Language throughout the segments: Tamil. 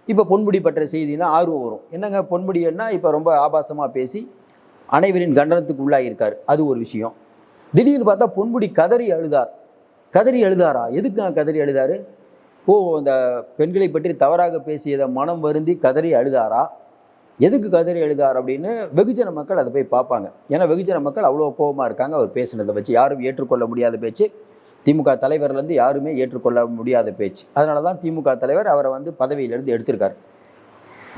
இப்போ பொன்முடி பற்ற செய்தினா ஆர்வம் வரும். என்னங்க பொன்முடின்னா இப்போ ரொம்ப ஆபாசமாக பேசி அனைவரின் கண்டனத்துக்கு உள்ளாகியிருக்கார், அது ஒரு விஷயம். திடீர்னு பார்த்தா பொன்முடி கதறி அழுதார். கதறி எழுதாரா? எதுக்கு நான் கதறி அழுதாரு? ஓ, அந்த பெண்களை பற்றி தவறாக பேசியதை மனம் வருந்தி கதறி அழுதாரா? எதுக்கு கதறி எழுதார் அப்படின்னு வெகுஜன மக்கள் அதை போய் பார்ப்பாங்க. ஏன்னா வெகுஜன மக்கள் அவ்வளோ கோபமாக இருக்காங்க அவர் பேசினதை வச்சு. யாரும் ஏற்றுக்கொள்ள முடியாத பேச்சு, திமுக தலைவர்லேருந்து யாருமே ஏற்றுக்கொள்ள முடியாத பேச்சு. அதனால தான் திமுக தலைவர் அவரை வந்து பதவியிலேருந்து எடுத்திருக்காரு.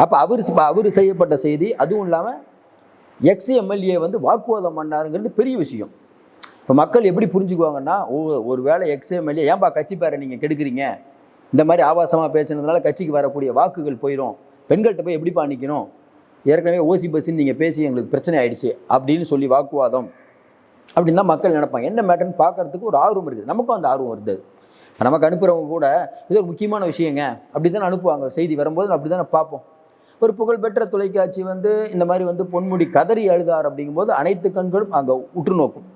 அப்போ அவர் செய்யப்பட்ட செய்தி, அதுவும் இல்லாமல் எக்ஸ்-எம்எல்ஏ வந்து வாக்குவாதம் பண்ணாருங்கிறது பெரிய விஷயம். இப்போ மக்கள் எப்படி புரிஞ்சுக்குவாங்கன்னா, ஒரு வேளை எக்ஸ்-எம்எல்ஏ ஏன்பா கட்சி பேரை நீங்கள் கெடுக்குறீங்க, இந்த மாதிரி ஆபாசமாக பேசுனதுனால கட்சிக்கு வரக்கூடிய வாக்குகள் போயிடும், பெண்கள்கிட்ட போய் எப்படிப்பா நிற்கணும், ஏற்கனவே ஓசி பஸ்ன்னு நீங்கள் பேசி எங்களுக்கு பிரச்சனை ஆயிடுச்சு அப்படின்னு சொல்லி வாக்குவாதம் அப்படின்னு தான் மக்கள் நினைப்பாங்க. என்ன மேட்டர்னு பார்க்கறதுக்கு ஒரு ஆர்வம் இருக்குது. நமக்கும் அந்த ஆர்வம் வருது. நமக்கு அனுப்புகிறவங்க கூட இது ஒரு முக்கியமான விஷயங்க அப்படி தானே அனுப்புவாங்க. செய்தி வரும்போது அப்படி தானே பார்ப்போம். ஒரு புகழ்பெற்ற தொலைக்காட்சி வந்து இந்த மாதிரி வந்து பொன்முடி கதறி அழுதார் அப்படிங்கும்போது அனைத்து கண்களும் அங்கே உற்று நோக்கும்.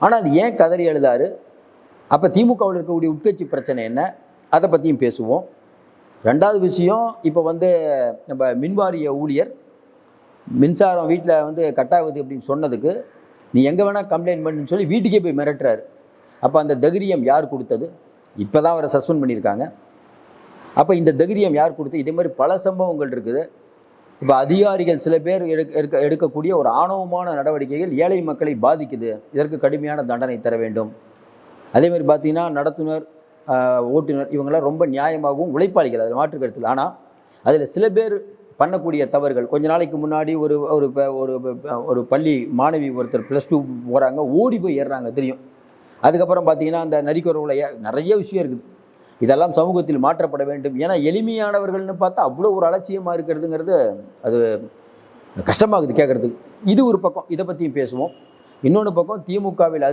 ஆனால் அது ஏன் கதறி எழுதாரு, அப்போ திமுகவில் இருக்கக்கூடிய உட்கட்சி பிரச்சனை என்ன, அதை பற்றியும் பேசுவோம். ரெண்டாவது விஷயம், இப்போ வந்து நம்ம மின்வாரிய ஊழியர் மின்சாரம் வீட்டில் வந்து கட்டாகுது அப்படின்னு சொன்னதுக்கு நீ எங்கே வேணால் கம்ப்ளைண்ட் பண்ணுன்னு சொல்லி வீட்டுக்கே போய் மிரட்டுறாரு. அப்போ அந்த தைரியம் யார் கொடுத்தது? இப்போ தான் அவரை சஸ்பெண்ட் பண்ணியிருக்காங்க. அப்போ இந்த தைரியம் யார் கொடுத்தது? இதே மாதிரி பல சம்பவங்கள் இருக்குது. இப்போ அதிகாரிகள் சில பேர் எடுக்கக்கூடிய ஒரு ஆணவமான நடவடிக்கைகள் ஏழை மக்களை பாதிக்குது. இதற்கு கடுமையான தண்டனை தர வேண்டும். அதே மாதிரி பார்த்தீங்கன்னா நடத்துனர், ஓட்டுநர் இவங்களாம் ரொம்ப நியாயமாகவும் உழைப்பாளிகள், அதில் மாற்று கருத்தில். ஆனால் அதில் சில பேர் பண்ணக்கூடிய தவறுகள், கொஞ்ச நாளைக்கு முன்னாடி ஒரு ஒரு பள்ளி மாணவி ஒருத்தர் +2 போகிறாங்க, ஓடி போய் ஏறுறாங்க தெரியும். அதுக்கப்புறம் பார்த்தீங்கன்னா அந்த நரிக்குறவுல நிறைய விஷயம் இருக்குது. இதெல்லாம் சமூகத்தில் மாற்றப்பட வேண்டும். ஏன்னா எளிமையானவர்கள்னு பார்த்தா அவ்வளோ ஒரு அலட்சியமாக இருக்கிறதுங்கிறது அது கஷ்டமாகுது கேட்குறதுக்கு. இது ஒரு பக்கம், இதை பற்றியும் பேசுவோம். இன்னொன்று பக்கம் திமுகவில்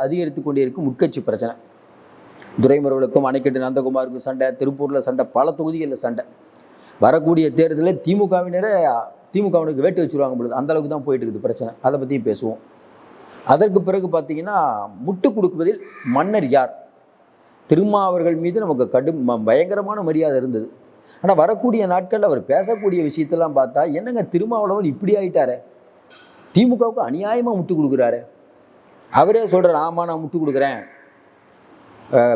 அதிகரித்து கொண்டே இருக்கும் உட்கட்சி பிரச்சனை. துரைமுருகனுக்கும் அணைக்கட்டு நந்தகுமாருக்கும் சண்டை, திருப்பூரில் சண்டை, பல தொகுதிகளில் சண்டை. வரக்கூடிய தேர்தலில் திமுகவினருக்கு வேட்டு வச்சுருவாங்க பொழுது அந்தளவுக்கு தான் போயிட்டு இருக்குது பிரச்சனை. அதை பற்றியும் பேசுவோம். அதற்கு பிறகு பார்த்தீங்கன்னா முட்டு கொடுப்பதில் மன்னர் யார்? திருமாவர்கள் மீது நமக்கு பயங்கரமான மரியாதை இருந்தது. ஆனால் வரக்கூடிய நாட்களில் அவர் பேசக்கூடிய விஷயத்தெல்லாம் பார்த்தா என்னங்க திருமாவளவன் இப்படி ஆகிட்டாரே, திமுகவுக்கு அநியாயமாக முட்டு கொடுக்குறாரு. அவரே சொல்கிறார், ஆமாம் நான் முட்டு கொடுக்குறேன்,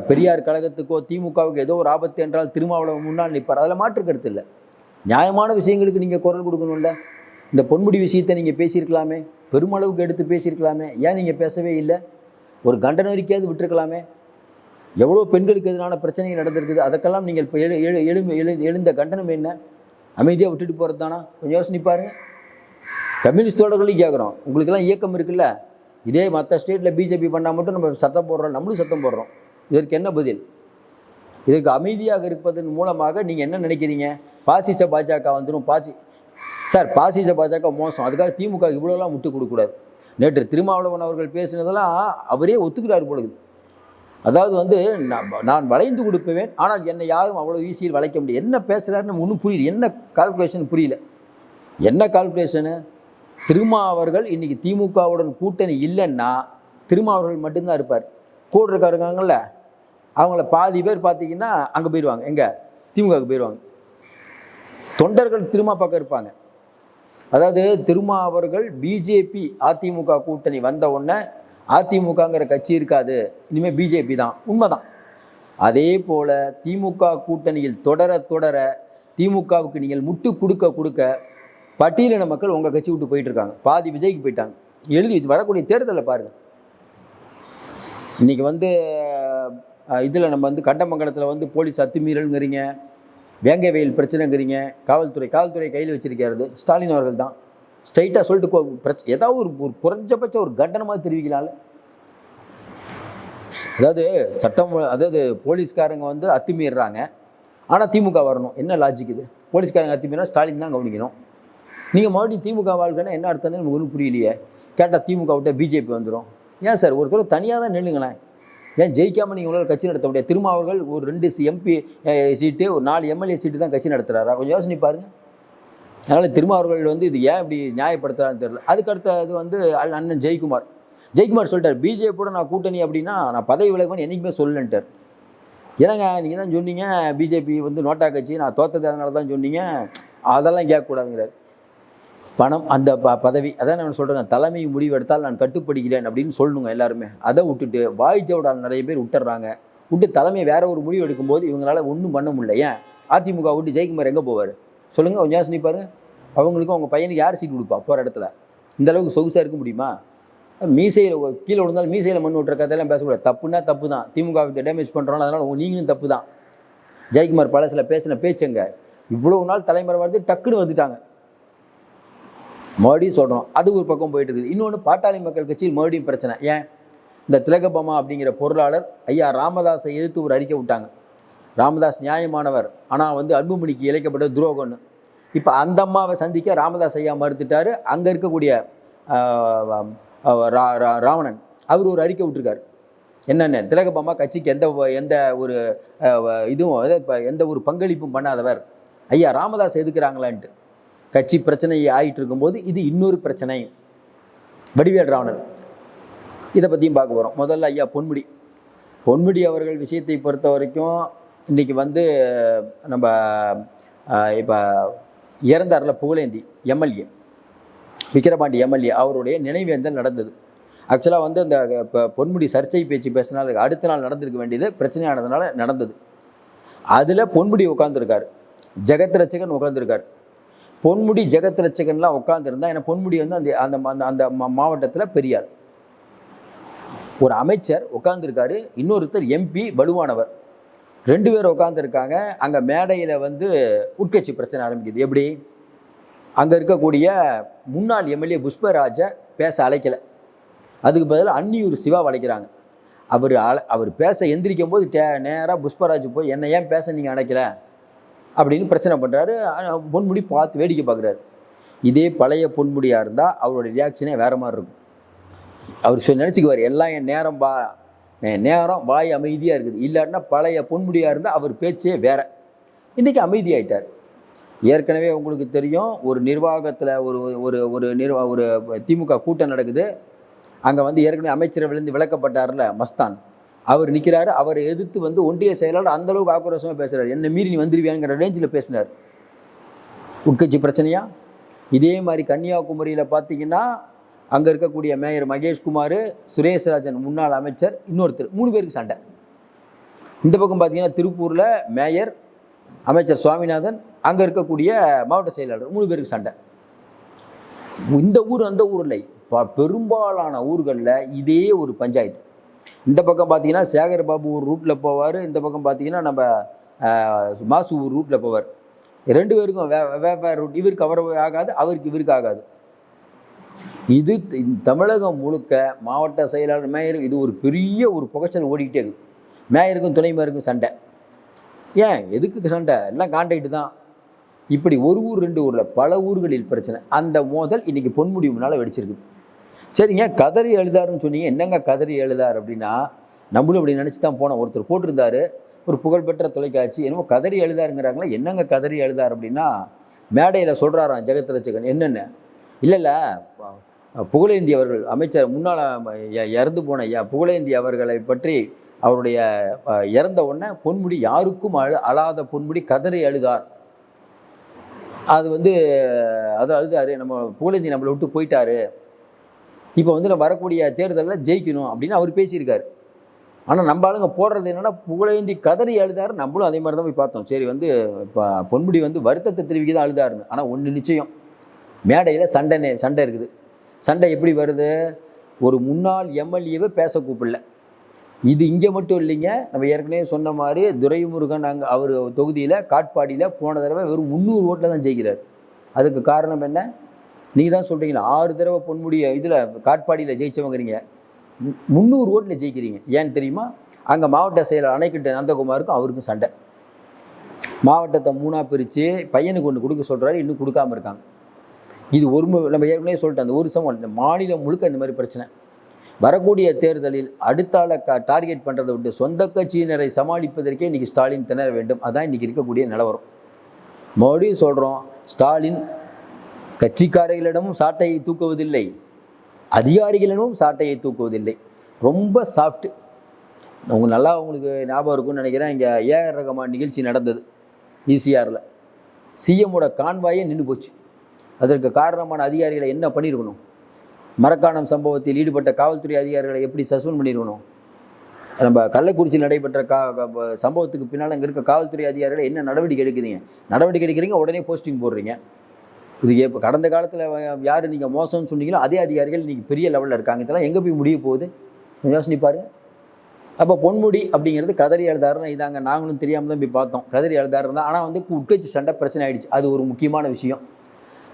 பெரியார் கழகத்துக்கோ திமுகவுக்கு ஏதோ ஒரு ஆபத்து என்றால் திருமாவளவன் முன்னால் நிற்பார். அதில் மாற்று கருத்து இல்லை. நியாயமான விஷயங்களுக்கு நீங்கள் குரல் கொடுக்கணும்ல. இந்த பொன்முடி விஷயத்தை நீங்கள் பேசியிருக்கலாமே, பெருமளவுக்கு எடுத்து பேசியிருக்கலாமே, ஏன் நீங்கள் பேசவே இல்லை? ஒரு கண்டன அறிக்கையாவது விட்டுருக்கலாமே. எவ்வளோ பெண்களுக்கு எதிரான பிரச்சனைகள் நடந்திருக்குது, அதுக்கெல்லாம் நீங்கள் இப்போ எழுந்த கண்டனம் என்ன? அமைதியாக விட்டுட்டு போகிறது தானா? கொஞ்சம் யோசனை பாருங்க. கம்யூனிஸ்ட் தோழர்களையும் கேட்குறோம், உங்களுக்கெல்லாம் இயக்கம் இருக்குல்ல, இதே மற்ற ஸ்டேட்டில் பிஜேபி பண்ணால் மட்டும் நம்ம சத்தம் போடுறோம், நம்மளும் சத்தம் போடுறோம். இதற்கு என்ன பதில்? இதற்கு அமைதியாக இருப்பதன் மூலமாக நீங்கள் என்ன நினைக்கிறீங்க? பாசிச பாஜக வந்துடும். சார் பாசிச பாஜக மோசம், அதுக்காக திமுக இவ்வளோலாம் முட்டு கொடுக்கக்கூடாது. நேற்று திருமாவளவன் அவர்கள் பேசினதெல்லாம் அவரே ஒத்துக்கிறார் பொழுது. அதாவது வந்து நான் வளைந்து கொடுப்பேன், ஆனால் என்னை யாரும் அவ்வளோ ஈஸியில் வளைக்க முடியும். என்ன பேசுகிறாருன்னு நம்ம ஒன்றும் புரியல. என்ன கால்குலேஷன் புரியல. என்ன கால்குலேஷனு? திருமாவர்கள் இன்றைக்கி திமுகவுடன் கூட்டணி இல்லைன்னா திருமாவர்கள் மட்டும்தான் இருப்பார். கூட இருக்காருங்கல்ல, அவங்கள பாதி பேர் பார்த்தீங்கன்னா அங்கே போயிடுவாங்க, எங்கே திமுகவுக்கு போயிடுவாங்க. தொண்டர்கள் திருமா பக்கம் இருப்பாங்க. அதாவது திருமாவர்கள் பிஜேபி அதிமுக கூட்டணி வந்த உடனே அதிமுகங்கிற கட்சி இருக்காது, இனிமேல் பிஜேபி தான். உண்மைதான். அதே போல் திமுக கூட்டணியில் தொடர திமுகவுக்கு நீங்கள் முட்டு கொடுக்க பட்டியலின மக்கள் உங்கள் கட்சி விட்டு போயிட்டு இருக்காங்க. பாதி விஜய்க்கு போயிட்டாங்க. இது வரக்கூடிய தேர்தலில் பாருங்கள். இன்றைக்கி வந்து இதில் நம்ம வந்து கண்டமங்கலத்தில் வந்து போலீஸ் அத்துமீறல்ங்கிறீங்க, வேங்கை வெயில் பிரச்சனைங்கிறீங்க, காவல்துறை கையில் வச்சிருக்கிறது ஸ்டாலின் அவர்கள் தான். ஸ்ட்ரைட்டாக சொல்லிட்டு ஏதாவது ஒரு குறைஞ்சபட்ச ஒரு கண்டனமாக தெரிவிக்கலாம்ல. அதாவது போலீஸ்காரங்க வந்து அத்துமீறாங்க, ஆனால் திமுக வரணும். என்ன லாஜிக் இது? போலீஸ்காரங்க அத்துமீறினா ஸ்டாலின் தான் கவனிக்கணும். நீங்கள் மறுபடியும் திமுக வாழ்க்கைன்னா என்ன அர்த்தம்னு நமக்கு ஒன்றும் புரியலையே. கேட்டால் திமுக விட்ட பிஜேபி வந்துடும். ஏன் சார் ஒருத்தர் தனியாக தான் நில்லுங்களேன். ஏன் ஜெயிக்காமல் நீங்கள் உங்களால் கட்சி நடத்த முடியாது? திருமாவர்கள் ஒரு 2 MP சீட்டு, ஒரு 4 MLA சீட்டு தான் கட்சி நடத்துகிறாரா? கொஞ்சம் யோசனை பாருங்கள். அதனால் திருமாவர்கள் வந்து இது ஏன் இப்படி நியாயப்படுத்துகிறான்னு தெரியல. அதுக்கடுத்தது வந்து அண்ணன் ஜெயக்குமார் சொல்லிட்டார், பிஜேபியோட நான் கூட்டணி அப்படின்னா நான் பதவி விலகுவேன்னு என்றைக்குமே சொல்லன்ட்டார். ஏன்னாங்க நீங்கள் தான் சொன்னீங்க பிஜேபி வந்து நோட்டா கட்சி, நான் தோத்தது அதனால தான் சொன்னீங்க, அதெல்லாம் கேட்கக்கூடாதுங்கிறார். பணம், அந்த பதவி, அதான் நான் சொல்கிறேன், தலைமை முடிவு எடுத்தால் நான் கட்டுப்படுகிறேன் அப்படின்னு சொல்லணுங்க எல்லாருமே. அதை விட்டுட்டு வாய் ஜவடால் நிறைய பேர் விட்டுறாங்க. விட்டு தலைமை வேற ஒரு முடிவு எடுக்கும்போது இவங்களால ஒன்றும் பண்ண முடியல. ஏன் அதிமுக விட்டு ஜெயக்குமார் எங்கே போவார் சொல்லுங்கள்? கொஞ்சம் யோசனை பாருங்க. அவங்களுக்கும் அவங்க பையனுக்கு யார் சீட் கொடுப்பா போகிற இடத்துல? இந்த அளவுக்கு சொகுசாக இருக்க முடியுமா? மீசையில் கீழே விழுந்தாலும் மீசையில் மண் விட்டுற கதையெல்லாம் பேசக்கூடாது. தப்புன்னா தப்பு தான். திமுகவுக்கு டேமேஜ் பண்ணுறோம், அதனால் நீங்களும் தப்பு தான். ஜெயக்குமார் பழசில் பேசின பேச்சுங்க இவ்வளோ நாள் தலைமுறை வந்து டக்குன்னு வந்துட்டாங்க. மறுபடியும் சொல்கிறோம், அது ஒரு பக்கம் போயிட்டு இருக்குது. இன்னொன்று, பாட்டாளி மக்கள் கட்சியில் மறுபடியும் பிரச்சனை. ஏன்? இந்த திலகபாமா அப்படிங்கிற பொருளாளர் ஐயா ராமதாஸை எதிர்த்து ஒரு அறிக்கை விட்டாங்க. ராமதாஸ் நியாயமானவர், ஆனால் வந்து அன்புமணிக்கு இழைக்கப்பட்ட துரோகம்னு. இப்போ அந்த அம்மாவை சந்திக்க ராமதாஸ் ஐயா மறுத்துட்டாரு. அங்கே இருக்கக்கூடிய ராவணன் அவர் ஒரு அறிக்கை விட்டுருக்காரு. என்னென்ன, திலகபாமா கட்சிக்கு எந்த ஒரு இதுவும் எந்த ஒரு பங்களிப்பும் பண்ணாதவர், ஐயா ராமதாஸ் எதுக்குறாங்களான்ட்டு. கட்சி பிரச்சனை ஆகிட்டு இருக்கும்போது இது இன்னொரு பிரச்சனை. வடிவேல் ராவணன், இதை பற்றியும் பார்க்க போகிறோம். முதல்ல ஐயா பொன்முடி அவர்கள் விஷயத்தை பொறுத்த வரைக்கும் இன்றைக்கி வந்து நம்ம இப்போ இறந்தார்ல புகழேந்தி எம்எல்ஏ, விக்கிரபாண்டி எம்எல்ஏ, அவருடைய நினைவேந்தல் நடந்தது. ஆக்சுவலாக வந்து அந்த இப்போ பொன்முடி சர்ச்சை பேச்சு பேசினா அதுக்கு அடுத்த நாள் நடந்திருக்க வேண்டியது பிரச்சனையானதுனால நடந்தது. அதில் பொன்முடி உட்காந்துருக்கார், ஜெகத் ரட்சகன் உட்காந்துருக்கார். பொன்முடி ஜெகத் ரட்சகன்லாம் உட்காந்துருந்தா, ஏன்னா பொன்முடி வந்து அந்த அந்த அந்த மாவட்டத்தில் பெரியார். ஒரு அமைச்சர் உட்காந்துருக்காரு, இன்னொருத்தர் எம்பி வலுவானவர், 2 பேர் உட்காந்துருக்காங்க. அங்கே மேடையில் வந்து உட்கட்சி பிரச்சனை ஆரம்பிக்குது. எப்படி? அங்கே இருக்கக்கூடிய முன்னாள் எம்எல்ஏ புஷ்பராஜை பேச அழைக்கலை, அதுக்கு பதிலாக அன்னியூர் சிவாவை அழைக்கிறாங்க. அவர் பேச எந்திரிக்கும் போது நேராக புஷ்பராஜ் போய் என்ன ஏன் பேச நீங்கள் அழைக்கல அப்படின்னு பிரச்சனை பண்ணுறாரு. பொன்முடி பார்த்து வேடிக்கை பார்க்குறாரு. இதே பழைய பொன்முடியாக இருந்தால் அவரோட ரியாக்ஷனே வேறு மாதிரி இருக்கும். அவர் நினச்சிக்குவார், எல்லாம் என் நேரம் வாய் அமைதியாக இருக்குது. இல்லாட்டினா பழைய பொன்முடியாக இருந்தால் அவர் பேச்சே வேற. இன்றைக்கி அமைதியாயிட்டார். ஏற்கனவே உங்களுக்கு தெரியும், ஒரு நிர்வாகத்தில் ஒரு திமுக கூட்டம் நடக்குது. அங்கே வந்து ஏற்கனவே அமைச்சரவையிலேருந்து விலக்கப்பட்டார்ல மஸ்தான், அவர் நிற்கிறாரு. அவரை எதிர்த்து வந்து ஒன்றிய செயலாளர் அந்தளவுக்கு ஆக்ரோஷமாக பேசுகிறார். என்ன மீறி நீ வந்துருவியாங்கிற ரேஞ்சில் பேசினார். உட்கட்சி பிரச்சனையா? இதே மாதிரி கன்னியாகுமரியில் பார்த்தீங்கன்னா அங்கே இருக்கக்கூடிய மேயர் மகேஷ்குமார், சுரேஷ்ராஜன் முன்னாள் அமைச்சர், இன்னொருத்தர், 3 பேருக்கு சண்டை. இந்த பக்கம் பார்த்தீங்கன்னா திருப்பூரில் மேயர், அமைச்சர் சுவாமிநாதன், அங்கே இருக்கக்கூடிய மாவட்ட செயலாளர், 3 பேருக்கு சண்டை. இந்த ஊர் அந்த ஊரில் பெரும்பாலான ஊர்களில் இதே ஒரு பஞ்சாயத்து. இந்த பக்கம் பார்த்தீங்கன்னா சேகர் பாபு ஒரு ரூட்டில் போவார், இந்த பக்கம் பார்த்தீங்கன்னா நம்ம மாசு ஒரு ரூட்டில் போவார். 2 பேருக்கும் வேறு ரூட். இவருக்கு அவருக்கு ஆகாது, அவருக்கு இவருக்கு ஆகாது. இது தமிழகம் முழுக்க மாவட்ட செயலாளர், மேயர், இது ஒரு பெரிய ஒரு புகைச்சல் ஓடிக்கிட்டே இருக்குது. மேயருக்கும் துணை மேயருக்கும் சண்டை. ஏன் எதுக்கு சண்டை? எல்லாம் கான்ட்ராக்ட் தான். இப்படி ஒரு ஊர் 2 ஊரில் பல ஊர்களில் பிரச்சனை. அந்த மோதல் இன்றைக்கி பொன்முடி முன்னால் வெடிச்சிருக்குது. சரிங்க, கதறி எழுதாருன்னு சொன்னீங்க. என்னங்க கதறி எழுதார் அப்படின்னா, நம்மளும் அப்படி நினச்சி தான் போனோம். ஒருத்தர் போட்டிருந்தார், ஒரு புகழ்பெற்ற தொலைக்காட்சி, என்னமோ கதறி எழுதாருங்கிறாங்களா. என்னங்க கதறி எழுதார் அப்படின்னா, மேடையில் சொல்கிறாராம் ஜெகத் ரட்சகன். என்னென்ன இல்லை புகழேந்தி அவர்கள், அமைச்சர் முன்னால் இறந்து போன புகழேந்தி அவர்களை பற்றி, அவருடைய இறந்த உடனே பொன்முடி யாருக்கும் அழாத பொன்முடி கதறி அழுதார். அது வந்து அதை அழுதாரு, நம்ம புகழேந்தி நம்மளை விட்டு போயிட்டாரு, இப்போ வந்து நம்ம வரக்கூடிய தேர்தலில் ஜெயிக்கணும் அப்படின்னு அவர் பேசியிருக்காரு. ஆனால் நம்ம ஆளுங்க போடுறது என்னென்னா புகழேந்தி கதறி அழுதாரு. நம்மளும் அதே மாதிரி தான் போய் பார்த்தோம். சரி, வந்து இப்போ பொன்முடி வந்து வருத்தத்தை தெரிவிக்க தான் அழுதாருன்னு. ஆனால் ஒன்று நிச்சயம், மேடையில் சண்டை இருக்குது. சண்டை எப்படி வருது? ஒரு முன்னாள் எம்எல்ஏவை பேச கூப்பிடல. இது இங்கே மட்டும் இல்லைங்க, நம்ம ஏற்கனவே சொன்ன மாதிரி துரைமுருகன் அங்கே அவர் தொகுதியில் காட்பாடியில் போன தடவை வெறும் 300 ஓட்டில் தான் ஜெயிக்கிறார். அதுக்கு காரணம் என்ன? நீங்கள் தான் சொல்கிறீங்களா, 6 தடவை பொன்முடிய இதில் காட்பாடியில் ஜெயிச்சவங்கிறீங்க, 300 ஓட்டில் ஜெயிக்கிறீங்க. ஏன்னு தெரியுமா? அங்கே மாவட்ட செயலர் அணைக்கிட்ட நந்தகுமாருக்கும் அவருக்கும் சண்டை. மாவட்டத்தை 3ஆக பிரித்து பையனுக்கு ஒன்று கொடுக்க சொல்கிறாரு, இன்னும் கொடுக்காமல் இருக்காங்க. இது நம்ம ஏற்கனவே சொல்லிட்டோம், அந்த ஒரு சமம் இந்த மாநிலம் முழுக்க இந்த மாதிரி பிரச்சனை. வரக்கூடிய தேர்தலில் அடுத்த ஆளை டார்கெட் பண்ணுறதை விட்டு சொந்த கட்சியினரை சமாளிப்பதற்கே இன்றைக்கி ஸ்டாலின் திணற வேண்டும். அதான் இன்றைக்கி இருக்கக்கூடிய நிலவரம். மறுபடியும் சொல்கிறோம், ஸ்டாலின் கட்சிக்காரர்களிடமும் சாட்டையை தூக்குவதில்லை, அதிகாரிகளிடமும் சாட்டையை தூக்குவதில்லை. ரொம்ப சாஃப்ட். உங்களுக்கு ஞாபகம் இருக்கும்னு நினைக்கிறேன். இங்கே ஏஆர் ரஹ்மான் நிகழ்ச்சி நடந்தது ஈசிஆரில். சிஎம்மோட கான்வாயே நின்று போச்சு. அதற்கு காரணமான அதிகாரிகளை என்ன பண்ணியிருக்கணும்? மரக்காணம் சம்பவத்தில் ஈடுபட்ட காவல்துறை அதிகாரிகளை எப்படி சஸ்பெண்ட் பண்ணியிருக்கணும்? நம்ம கள்ளக்குறிச்சியில் நடைபெற்ற சம்பவத்துக்கு பின்னால் அங்கே இருக்க காவல்துறை அதிகாரிகளை என்ன நடவடிக்கை எடுக்கிறீங்க? உடனே போஸ்டிங் போடுறீங்க. இது இப்போ கடந்த காலத்தில் யார் நீங்கள் மோசம்னு சொன்னீங்களோ அதே அதிகாரிகள் இன்றைக்கி பெரிய லெவலில் இருக்காங்க. இதெல்லாம் எங்கே போய் முடிய போகுது யோசனை பாருங்க. அப்போ பொன்முடி அப்படிங்கிறது கதறி எழுதாருன்னா இதாங்க. நாங்களும் தெரியாமல் தான் போய் பார்த்தோம். கதறி எழுதாருன்னா ஆனால் உட்கட்சி சண்டை பிரச்சனை ஆகிடுச்சு. அது ஒரு முக்கியமான விஷயம்.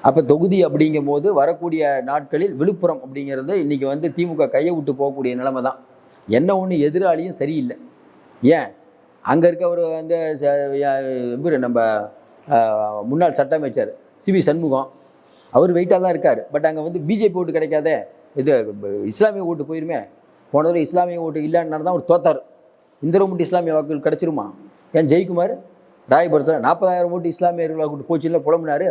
அப்போ தொகுதி அப்படிங்கும் போது வரக்கூடிய நாட்களில் விழுப்புரம் அப்படிங்கிறது இன்றைக்கி திமுக கையை விட்டு போகக்கூடிய நிலைமை தான். என்ன ஒன்று எதிராளியும் சரியில்லை. ஏன் அங்கே இருக்க ஒரு நம்ம முன்னாள் சட்ட அமைச்சர் சிவி சண்முகம் அவர் வெயிட்டாக தான் இருக்கார். பட் அங்கே பிஜேபி ஓட்டு கிடைக்காதே, இது இஸ்லாமிய ஓட்டு போயிருமே. போன தடவை இஸ்லாமிய ஓட்டு இல்லைன்னு தான் அவர் தோத்தார். இந்த தடவை மட்டும் இஸ்லாமிய வாக்குகள் கிடச்சிருமா? ஏன் ஜெயக்குமார் ராயபுரத்தில் 40,000 ஓட்டு இஸ்லாமியர்கள் வாக்கு போச்சு இல்லை புலம்புனார்.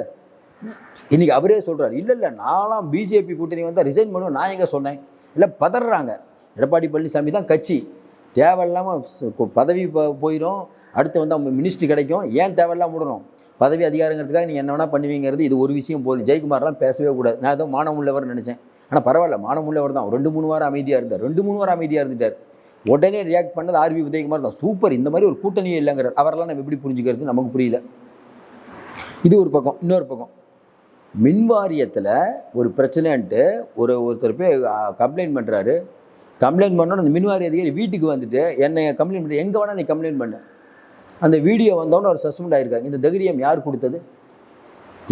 இன்றைக்கி அவரே சொல்கிறார், இல்லை நான்லாம் பிஜேபி கூட்டணி வந்தால் ரிசைன் பண்ணுவேன். நான் எங்கே சொன்னேன்? இல்லை பதறாங்க. எடப்பாடி பழனிசாமி தான் கட்சி. தேவையில்லாமல் பதவி போயிடும். அடுத்து அவங்க மினிஸ்ட்ரி கிடைக்கும். ஏன் தேவையில்லாம விடணும்? பதவி அதிகாரங்கிறதுக்காக நீங்கள் என்ன வேணால் பண்ணுவீங்கிறது இது ஒரு விஷயம் போதும். ஜெயக்குமார்லாம் பேசவே கூடாது. நான் ஏதோ மானம் உள்ளவர்னு நினச்சேன். ஆனால் பரவாயில்ல, மானம் உள்ளவர் தான். 2-3 வாரம் அமைதியாக இருந்தார். 2-3 வாரம் அமைதியாக இருந்துட்டார். உடனே ரியாக்ட் பண்ணது ஆர்வி உதயகுமார் தான். சூப்பர், இந்த மாதிரி ஒரு கூட்டணியே இல்லைங்கிறார். அவரெல்லாம் நம்ம எப்படி புரிஞ்சுக்கிறது நமக்கு புரியல. இது ஒரு பக்கம். இன்னொரு பக்கம் மின்வாரியத்தில் ஒரு பிரச்சனைன்ட்டு ஒருத்தர் போய் கம்ப்ளைண்ட் பண்ணுறாரு. கம்ப்ளைண்ட் பண்ணோன்னு அந்த மின்வாரிய அதிகாரி வீட்டுக்கு வந்துட்டு என்னை கம்ப்ளைண்ட் பண்ணி எங்கே வேணால் நீ கம்ப்ளைண்ட் பண்ணு. அந்த வீடியோ வந்தோன்னு அவர் சஸ்பெண்ட் ஆகிருக்காங்க. இந்த தைரியம் யார் கொடுத்தது?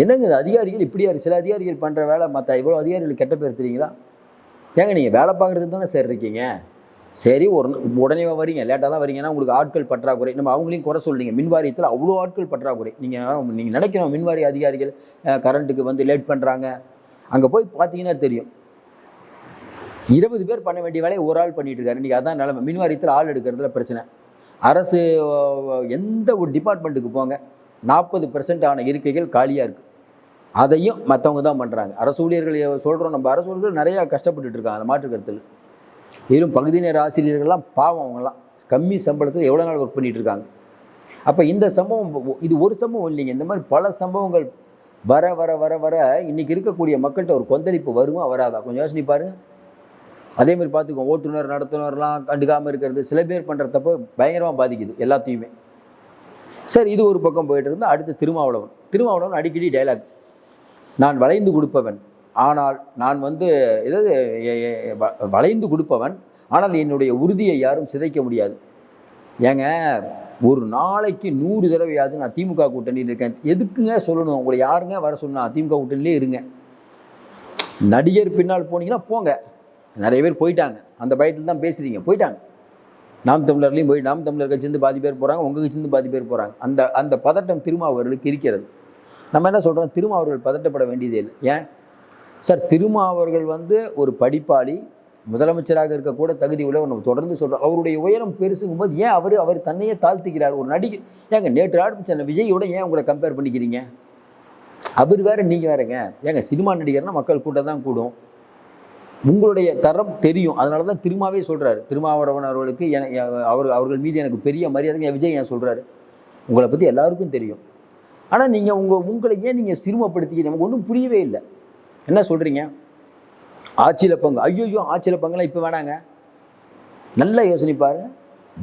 என்னங்க இந்த அதிகாரிகள் இப்படியா? சில அதிகாரிகள் பண்ணுற வேலை மற்ற இவ்வளோ அதிகாரிகள் கெட்ட பேர் தெரியுங்களா? ஏங்க நீங்கள் வேலை பார்க்குறதுக்கு தானே சார் இருக்கீங்க. சரி, உடனே வரீங்க, லேட்டாக தான் வரீங்கன்னா உங்களுக்கு ஆட்கள் பற்றாக்குறை. நம்ம அவங்களையும் குறை சொல்றீங்க. மின்வாரியத்தில் அவ்வளோ ஆட்கள் பற்றாக்குறை. நீங்கள் நினைக்கணும் மின்வாரிய அதிகாரிகள் கரண்ட்டுக்கு லேட் பண்ணுறாங்க. அங்கே போய் பார்த்தீங்கன்னா தெரியும். 20 பேர் பண்ண வேண்டிய வேலையை ஒரு ஆள் பண்ணிட்டு இருக்காரு. இன்றைக்கி அதான் நிலைமை. மின்வாரியத்தில் ஆள் எடுக்கிறதுல பிரச்சனை. அரசு எந்த ஒரு டிபார்ட்மெண்ட்டுக்கு போங்க 40% ஆன இருக்கைகள் காலியாக இருக்குது. அதையும் மற்றவங்க தான் பண்ணுறாங்க. அரசு ஊழியர்கள் சொல்கிறோம். நம்ம அரசு ஊழியர்கள் நிறையா கஷ்டப்பட்டுட்டு இருக்காங்க. அந்த மாற்றுக்கருத்தில் வெறும் பகுதி நேர ஆசிரியர்கள்லாம் பாவம். அவங்களாம் கம்மி சம்பளத்தில் எவ்வளோ நாள் ஒர்க் பண்ணிகிட்டு இருக்காங்க. அப்போ இந்த சம்பவம் இது ஒரு சம்பவம் இல்லைங்க. இந்த மாதிரி பல சம்பவங்கள் வர வர வர வர இன்றைக்கி இருக்கக்கூடிய மக்கள்கிட்ட ஒரு கொந்தளிப்பு வருமா வராதா கொஞ்சம் யோசனை பாருங்கள். அதேமாதிரி பார்த்துக்கோ, ஓட்டுநர் நடத்துனர்லாம் கண்டுக்காமல் இருக்கிறது சில பேர் பண்ணுற தப்பு பயங்கரமாக பாதிக்குது எல்லாத்தையுமே. சரி, இது ஒரு பக்கம் போயிட்டு இருந்தால் அடுத்து திருமாவளவன் அடிக்கடி டைலாக், நான் வளைந்து கொடுப்பவன், ஆனால் நான் ஏதாவது வளைந்து கொடுப்பவன், ஆனால் என்னுடைய உறுதியை யாரும் சிதைக்க முடியாது. ஏங்க ஒரு நாளைக்கு 100 தடவையாவது நான் திமுக கூட்டணியில் இருக்கேன். எதுக்குங்க சொல்லணும்? உங்களை யாருங்க வர சொன்னா? திமுக கூட்டணியிலே இருங்க. நடிகர் பின்னால் போனீங்கன்னா போங்க. நிறைய பேர் போயிட்டாங்க. அந்த பயத்தில் தான் பேசுகிறீங்க. போயிட்டாங்க. நாம் தமிழர்லையும் போய் நாம் தமிழர் கட்சியிருந்து பாதி பேர் போகிறாங்க. உங்கள் கட்சியிருந்து பாதி பேர் போகிறாங்க. அந்த பதட்டம் திருமாவர்களுக்கு இருக்கிறது. நம்ம என்ன சொல்கிறோம்? திருமாவர்கள் பதட்டப்பட வேண்டியதே இல்லை. ஏன் சார்? திருமாவர்கள் ஒரு படிப்பாளி, முதலமைச்சராக இருக்கக்கூட தகுதி உள்ள நம்ம தொடர்ந்து சொல்கிறோம். அவருடைய உயரம் பெருசுங்கும் போது ஏன் அவர் தன்னையே தாழ்த்திக்கிறார்? ஒரு நடிகை ஏங்க நேற்று ஆரம்பிச்ச விஜயோட ஏன் உங்களை கம்பேர் பண்ணிக்கிறீங்க? அவர் வேறு, நீங்கள் வேறுங்க. ஏங்க சினிமா நடிகர்னால் மக்கள் கூட்டம் தான் கூடும். உங்களுடைய தரம் தெரியும். அதனால தான் திருமாவே சொல்கிறாரு. திருமாவளவன் அவர்களுக்கு அவர்கள் மீது எனக்கு பெரிய மரியாதை. விஜய் ஏன் சொல்கிறாரு? உங்களை பற்றி எல்லாருக்கும் தெரியும். ஆனால் நீங்கள் உங்களை ஏன் நீங்கள் சிறுமப்படுத்திக்க நமக்கு ஒன்றும் புரியவே இல்லை. என்ன சொல்கிறீங்க? ஆட்சியில் பங்கு, ஐயோ ஆட்சியில் பங்குலாம் இப்போ வேணாங்க. நல்ல யோசனை பாருங்கள்.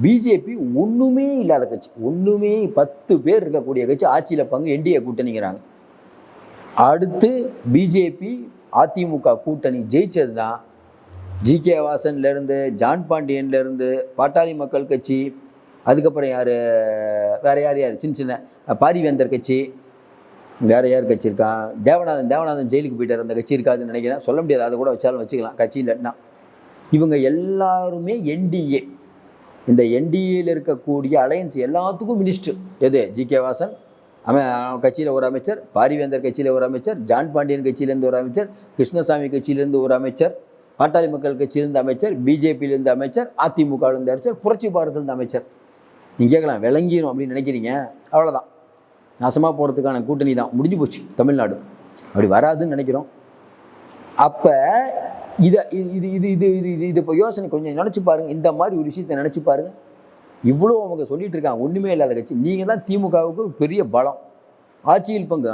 பிஜேபி ஒன்றுமே இல்லாத கட்சி, 10 பேர் இருக்கக்கூடிய கட்சி ஆட்சியில் பங்கு என்டிஏ கூட்டணிங்கிறாங்க. அடுத்து பிஜேபி அதிமுக கூட்டணி ஜெயிச்சது தான் ஜி.கே. வாசன்லேருந்து ஜான் பாண்டியன்லேருந்து பாட்டாளி மக்கள் கட்சி, அதுக்கப்புறம் வேறு யார் சின்ன பாரிவேந்தர் கட்சி, வேறு யார் கட்சி இருக்கான்? தேவநாதன் ஜெயிலுக்கு போயிட்டார். அந்த கட்சி இருக்காதுன்னு நினைக்கிறேன். சொல்ல முடியாது. அதை கூட வச்சாலும் வச்சுக்கலாம் கட்சி இல்லைன்னா. இவங்க எல்லாருமே என்டிஏ. இந்த என்டிஏயில் இருக்கக்கூடிய அலையன்ஸ் எல்லாத்துக்கும் மினிஸ்டர் எது? ஜி.கே. வாசன் கட்சியில் ஒரு அமைச்சர், பாரிவேந்தர் கட்சியில் ஒரு அமைச்சர், ஜான் பாண்டியன் கட்சியிலேருந்து ஒரு அமைச்சர், கிருஷ்ணசாமி கட்சியிலேருந்து ஒரு அமைச்சர், பாட்டாளி மக்கள் கட்சியிலேருந்து அமைச்சர், பிஜேபியிலேருந்து அமைச்சர், அதிமுகவிலேருந்து அமைச்சர், புரட்சி பாரதிலேருந்து அமைச்சர். நீங்கள் கேட்கலாம் விளங்கிடும் அப்படின்னு நினைக்கிறீங்க. அவ்வளோதான், நாசமாக போகிறதுக்கான கூட்டணி தான் முடிஞ்சு போச்சு தமிழ்நாடு. அப்படி வராதுன்னு நினைக்கிறோம். அப்போ இதை இது இது இது இது இது இது இப்போ யோசனை கொஞ்சம் நினச்சி பாருங்கள். இந்த மாதிரி ஒரு விஷயத்தை நினச்சி பாருங்கள். இவ்வளோ அவங்க சொல்லிட்டு இருக்காங்க, ஒன்றுமே இல்லாத கட்சி. நீங்கள் தான் திமுகவுக்கு பெரிய பலம், ஆட்சியில் பங்கு.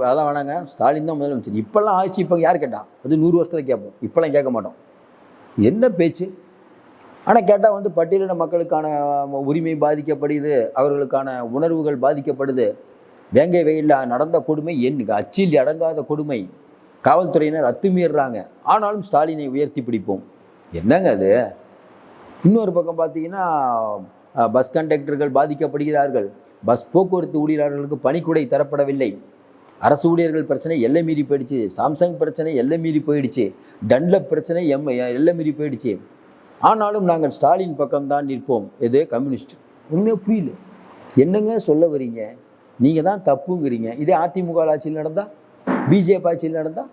அதெல்லாம் வேணாங்க, ஸ்டாலின் தான் முதலமைச்சர். இப்போல்லாம் ஆட்சி பங்கு யார் கேட்டால் அது 100 வருஷத்தில் கேட்போம், இப்போல்லாம் கேட்க மாட்டோம். என்ன பேச்சு? ஆனால் கேட்டால் வந்து பட்டியலின மக்களுக்கான உரிமை பாதிக்கப்படுது, அவர்களுக்கான உணர்வுகள் பாதிக்கப்படுது. வேங்கை வெயிலில் நடந்த கொடுமை அச்சில் அடங்காத கொடுமை, காவல்துறையினர் அத்துமீறாங்க. ஆனாலும் ஸ்டாலினை உயர்த்தி பிடிப்போம். என்னங்க அது? இன்னொரு பக்கம் பார்த்தீங்கன்னா பஸ் கண்டக்டர்கள் பாதிக்கப்படுகிறார்கள், பஸ் போக்குவரத்து ஊழியர்களுக்கு பணிக்குடை தரப்படவில்லை, அரசு ஊழியர்கள் பிரச்சனை எல்லை மீறி போயிடுச்சு, சாம்சங் பிரச்சனை எல்லை மீறி போயிடுச்சு, டன்லப் பிரச்சனை எல்லை மீறி போயிடுச்சு. ஆனாலும் நாங்கள் ஸ்டாலின் பக்கம்தான் நிற்போம். எது கம்யூனிஸ்ட்? உண்மையாக புரியல. என்னங்க சொல்ல வரீங்க? நீங்கள் தான் தப்புங்கிறீங்க. இதே அதிமுக ஆட்சியில் நடந்தால், பிஜேபி ஆட்சியில் நடந்தால்,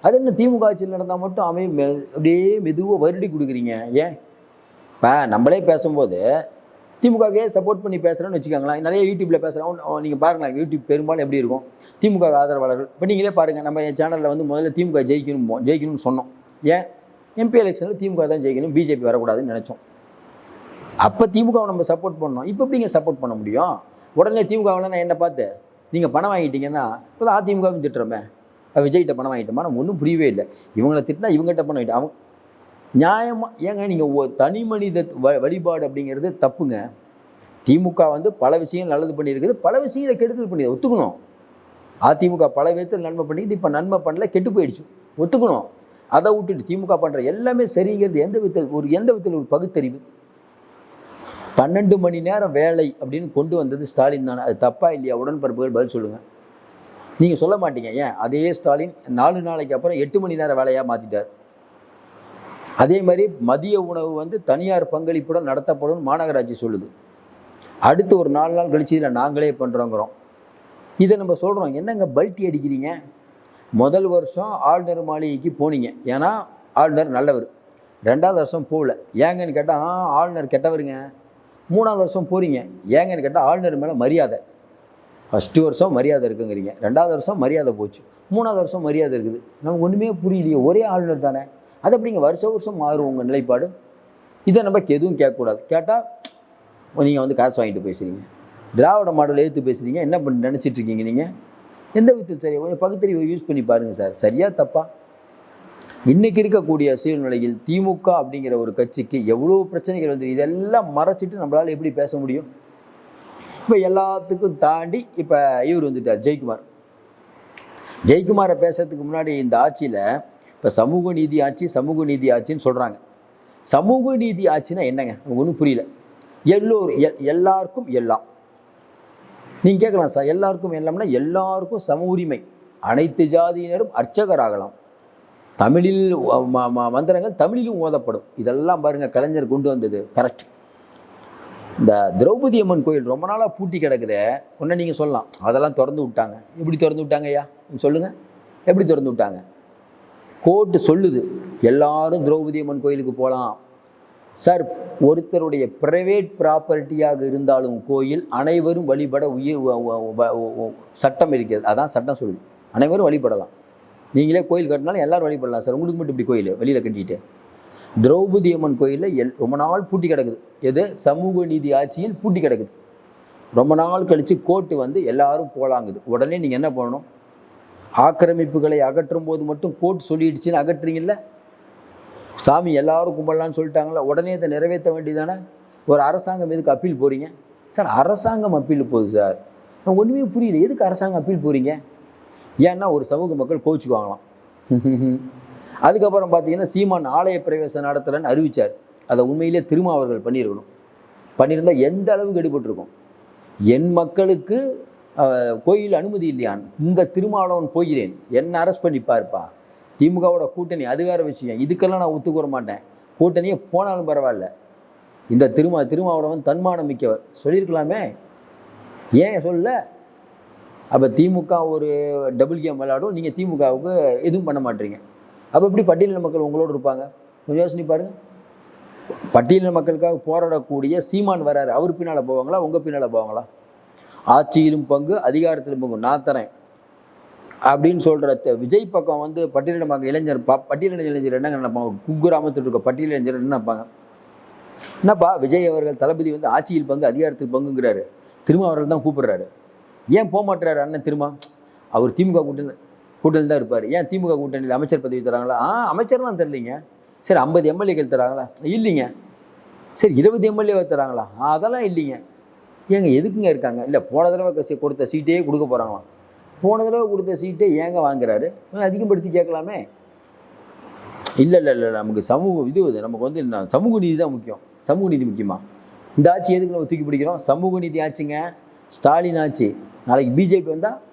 அது என்ன திமுக ஆட்சியில் நடந்தால் மட்டும் அப்படியே மெதுவாக வருடி கொடுக்குறீங்க? ஏன் இப்போ நம்மளே பேசும்போது திமுகவே சப்போர்ட் பண்ணி பேசுகிறேன்னு வச்சுக்கோங்களேன். நிறைய யூடியூப்பில் பேசுகிறோம், நீங்கள் பாருங்களேன். யூடியூப் பெரும்பாலும் எப்படி இருக்கும், திமுக ஆதரவாளர்கள். இப்போ நீங்களே பாருங்கள், நம்ம சேனலில் வந்து முதல்ல திமுக ஜெயிக்கணும்னு சொன்னோம். ஏன்? எம்பி எலெக்ஷனில் திமுக தான் ஜெயிக்கணும், பிஜேபி வரக்கூடாதுன்னு நினச்சோம். அப்போ திமுகவை நம்ம சப்போர்ட் பண்ணோம். இப்போ எப்படிங்க சப்போர்ட் பண்ண முடியும்? உடனே திமுகவில் நான் என்ன பார்த்து நீங்கள் பணம் வாங்கிட்டீங்கன்னா இப்போ தான் அதிமுகவும் திட்டுறோமே, விஜய்கிட்ட பணம் வாங்கிட்டோமா? நம்ம ஒன்றும் புரியவே இல்லை. இவங்களை திட்டினா இவங்ககிட்ட பணம் வாங்கிட்டு அவங்க நியாயமாக ஏங்க? நீங்கள் தனி மனித வழிபாடு அப்படிங்கிறது தப்புங்க. திமுக வந்து பல விஷயங்கள் நல்லது பண்ணியிருக்குது, பல விஷயங்களை கெடுதல் பண்ணி ஒத்துக்கணும். அதிமுக பல விதத்தில் நன்மை பண்ணிக்குது, இப்போ நன்மை பண்ணல, கெட்டு போயிடுச்சு, ஒத்துக்கணும். அதை விட்டுட்டு திமுக பண்ணுற எல்லாமே சரிங்கிறது எந்த விதத்தில் ஒரு பகுத்தறிவு? 12 மணி நேரம் வேலை அப்படின்னு கொண்டு வந்தது ஸ்டாலின் தானே? அது தப்பா இல்லையா? உடன்பிறப்புகள் பதில் சொல்லுங்கள். நீங்கள் சொல்ல மாட்டீங்க. ஏன்? அதே ஸ்டாலின் 4 நாளைக்கு அப்புறம் 8 மணி நேரம் வேலையாக மாற்றிட்டார். அதே மாதிரி மதிய உணவு வந்து தனியார் பங்களிப்புடன் நடத்தப்படும் மாநகராட்சி சொல்லுது. அடுத்து ஒரு 4 நாள் கழிச்சு இதில் நாங்களே பண்ணுறோங்கிறோம். இதை நம்ம சொல்கிறோம். என்னங்க பல்ட்டி அடிக்கிறீங்க? முதல் வருஷம் ஆளுநர் மாளிகைக்கு போனீங்க, ஏன்னா ஆளுநர் நல்லவர். 2வது வருஷம் போகல, ஏங்கன்னு கேட்டால் ஆளுநர் கெட்டவருங்க. 3வது வருஷம் போகிறீங்க, ஏங்கன்னு கேட்டால் ஆளுநர் மேலே மரியாதை. ஃபஸ்ட்டு வருஷம் மரியாதை இருக்குங்கிறீங்க, 2வது வருஷம் மரியாதை போச்சு, 3வது வருஷம் மரியாதை இருக்குது. நமக்கு ஒன்றுமே புரியலையே, ஒரே ஆளுநர் தானே, அது அப்படிங்க வருஷம் மாறும் உங்கள் நிலைப்பாடு. இதை நம்ம எதுவும் கேட்கக்கூடாது. கேட்டால் நீங்கள் வந்து காசு வாங்கிட்டு பேசுகிறீங்க, திராவிட மாடல் எடுத்து பேசுகிறீங்க. என்ன பண்ணி நினச்சிட்டு இருக்கீங்க நீங்கள்? எந்த விதத்தில் சரி? கொஞ்சம் பகுத்தறிவை யூஸ் பண்ணி பாருங்கள் சார், சரியா தப்பா? இன்றைக்கி இருக்கக்கூடிய சூழ்நிலையில் திமுக அப்படிங்கிற ஒரு கட்சிக்கு எவ்வளோ பிரச்சனைகள் வந்து இதெல்லாம் மறைச்சிட்டு நம்மளால் எப்படி பேச முடியும்? இப்போ எல்லாத்துக்கும் தாண்டி இப்போ இவர் வந்துட்டார் ஜெயக்குமார். ஜெயக்குமாரை பேசுறதுக்கு முன்னாடி இந்த ஆட்சியில் இப்போ சமூக நீதி ஆட்சின்னு சொல்கிறாங்க. சமூக நீதி ஆட்சின்னா என்னங்க? ஒன்றும் புரியல. எல்லாருக்கும் எல்லாம். நீங்கள் கேட்கலாம் சார், எல்லாருக்கும் எல்லாம்னா எல்லாருக்கும் சம உரிமை, அனைத்து ஜாதியினரும் அர்ச்சகர் ஆகலாம், தமிழில் மந்திரங்கள் தமிழிலும் ஓதப்படும். இதெல்லாம் பாருங்கள் கலைஞர் கொண்டு வந்தது கரெக்ட். இந்த திரௌபதி அம்மன் கோயில் ரொம்ப நாளாக பூட்டி கிடக்குதே, ஒன்று நீங்கள் சொல்லலாம் அதெல்லாம் திறந்து விட்டாங்க. எப்படி திறந்து விட்டாங்க ஐயா சொல்லுங்கள்? எப்படி திறந்து விட்டாங்க? கோர்ட்டு சொல்லுது எல்லாரும் திரௌபதி அம்மன் கோயிலுக்கு போகலாம் சார். ஒருத்தருடைய ப்ரைவேட் ப்ராப்பர்ட்டியாக இருந்தாலும் கோயில் அனைவரும் வழிபட சட்டம் இருக்கிறது. அதான் சட்டம் சொல்லுது, அனைவரும் வழிபடலாம். நீங்களே கோயில் கட்டினாலும் எல்லாரும் வழிபடலாம் சார், உங்களுக்கு மட்டும் இப்படி கோயில் வெளியில் கட்டிட்டு. திரௌபதி அம்மன் கோயிலில் ரொம்ப நாள் பூட்டி கிடக்குது. எது? சமூக நீதி ஆட்சியில் பூட்டி கிடக்குது. ரொம்ப நாள் கழித்து கோர்ட்டு வந்து எல்லாரும் போகலாங்குது. உடனே நீங்கள் என்ன பண்ணணும்? ஆக்கிரமிப்புகளை அகற்றும் போது மட்டும் கோர்ட் சொல்லிடுச்சுன்னு அகற்றுறீங்கல்ல, சாமி எல்லாரும் கும்பிடலான்னு சொல்லிட்டாங்களா, உடனே இதை நிறைவேற்ற வேண்டியதானே? ஒரு அரசாங்கம் எதுக்கு அப்பீல் போகிறீங்க சார்? அரசாங்கம் அப்பீல் போகுது சார், நான் ஒன்றுமே புரியல. எதுக்கு அரசாங்கம் அப்பீல் போகிறீங்க? ஏன்னா ஒரு சமூக மக்கள் கோவிச்சுக்குவாங்களாம். அதுக்கப்புறம் பார்த்தீங்கன்னா சீமான் ஆலய பிரவேசம் நடத்துகிறேன்னு அறிவித்தார். அதை உண்மையிலே திருமாவர்கள் பண்ணியிருந்தால் எந்த அளவுக்கு எடுபட்டிருக்கும். என் மக்களுக்கு கோயில் அனுமதி இல்லையான், இந்த திருமாவளவன் போகிறேன், என்ன அரெஸ்ட் பண்ணி பார்ப்பா. திமுகவோட கூட்டணி அது வேறு விஷயம், இதுக்கெல்லாம் நான் ஒத்துக்கூற மாட்டேன். கூட்டணியே போனாலும் பரவாயில்ல, இந்த திருமாவளவன் தன்மானம் மிக்கவர் சொல்லியிருக்கலாமே, ஏன் சொல்ல? அப்போ திமுக ஒரு டபுள் கேம் விளையாடும், நீங்கள் திமுகவுக்கு எதுவும் பண்ண மாட்டீங்க. அப்போ எப்படி பட்டியலின மக்கள் உங்களோடு இருப்பாங்க? கொஞ்சம் யோசனை பாருங்கள். பட்டியலின மக்களுக்காக போராடக்கூடிய சீமான் வராரு, அவர் பின்னால் போவாங்களா, உங்கள் பின்னால் போவாங்களா? ஆட்சியிலும் பங்கு அதிகாரத்திலும் பங்கு நான் தரேன், அப்படின்னு சொல்கிற விஜய் பக்கம் வந்து பட்டியலிடமாக இளைஞர் பட்டியலின இளைஞர் என்ன நினைப்பாங்க, குக்கிராமத்தில் இருக்க பட்டியல் இளைஞர் என்ன நினைப்பாங்க, என்னப்பா விஜய் அவர்கள் தளபதி வந்து ஆட்சியில் பங்கு அதிகாரத்தில் பங்குங்கிறாரு, திருமாவர்கள் தான் கூப்பிடுறாரு, ஏன் போக மாட்டுறாரு அண்ணன் திரும்ப, அவர் திமுக கூட்டணியில் தான் இருப்பார், ஏன் திமுக கூட்டணியில் அமைச்சர் பதவி தராங்களா, அமைச்சர்லாம் தரலைங்க, சரி 50 எம்எல்ஏக்கள் தராங்களா, இல்லைங்க, சரி 20 எம்எல்ஏவை தராங்களா, அதெல்லாம் இல்லைங்க, ஏங்க எதுக்குங்க இருக்காங்க, இல்லை போன தடவை கொடுத்த சீட்டே கொடுக்க போகிறாங்களாம், போன தடவை கொடுத்த சீட்டை ஏங்க வாங்குறாரு, அதிகப்படுத்தி கேட்கலாமே, இல்லை இல்லை இல்லை நமக்கு நமக்கு வந்து சமூக நீதி தான் முக்கியம், சமூக நீதி முக்கியமா, இந்த ஆட்சி எதுக்கு நம்ம தூக்கி பிடிக்கிறோம், சமூக நீதி ஆச்சுங்க, ஸ்டாலின் ஆச்சு, நாளைக்கு பிஜேபி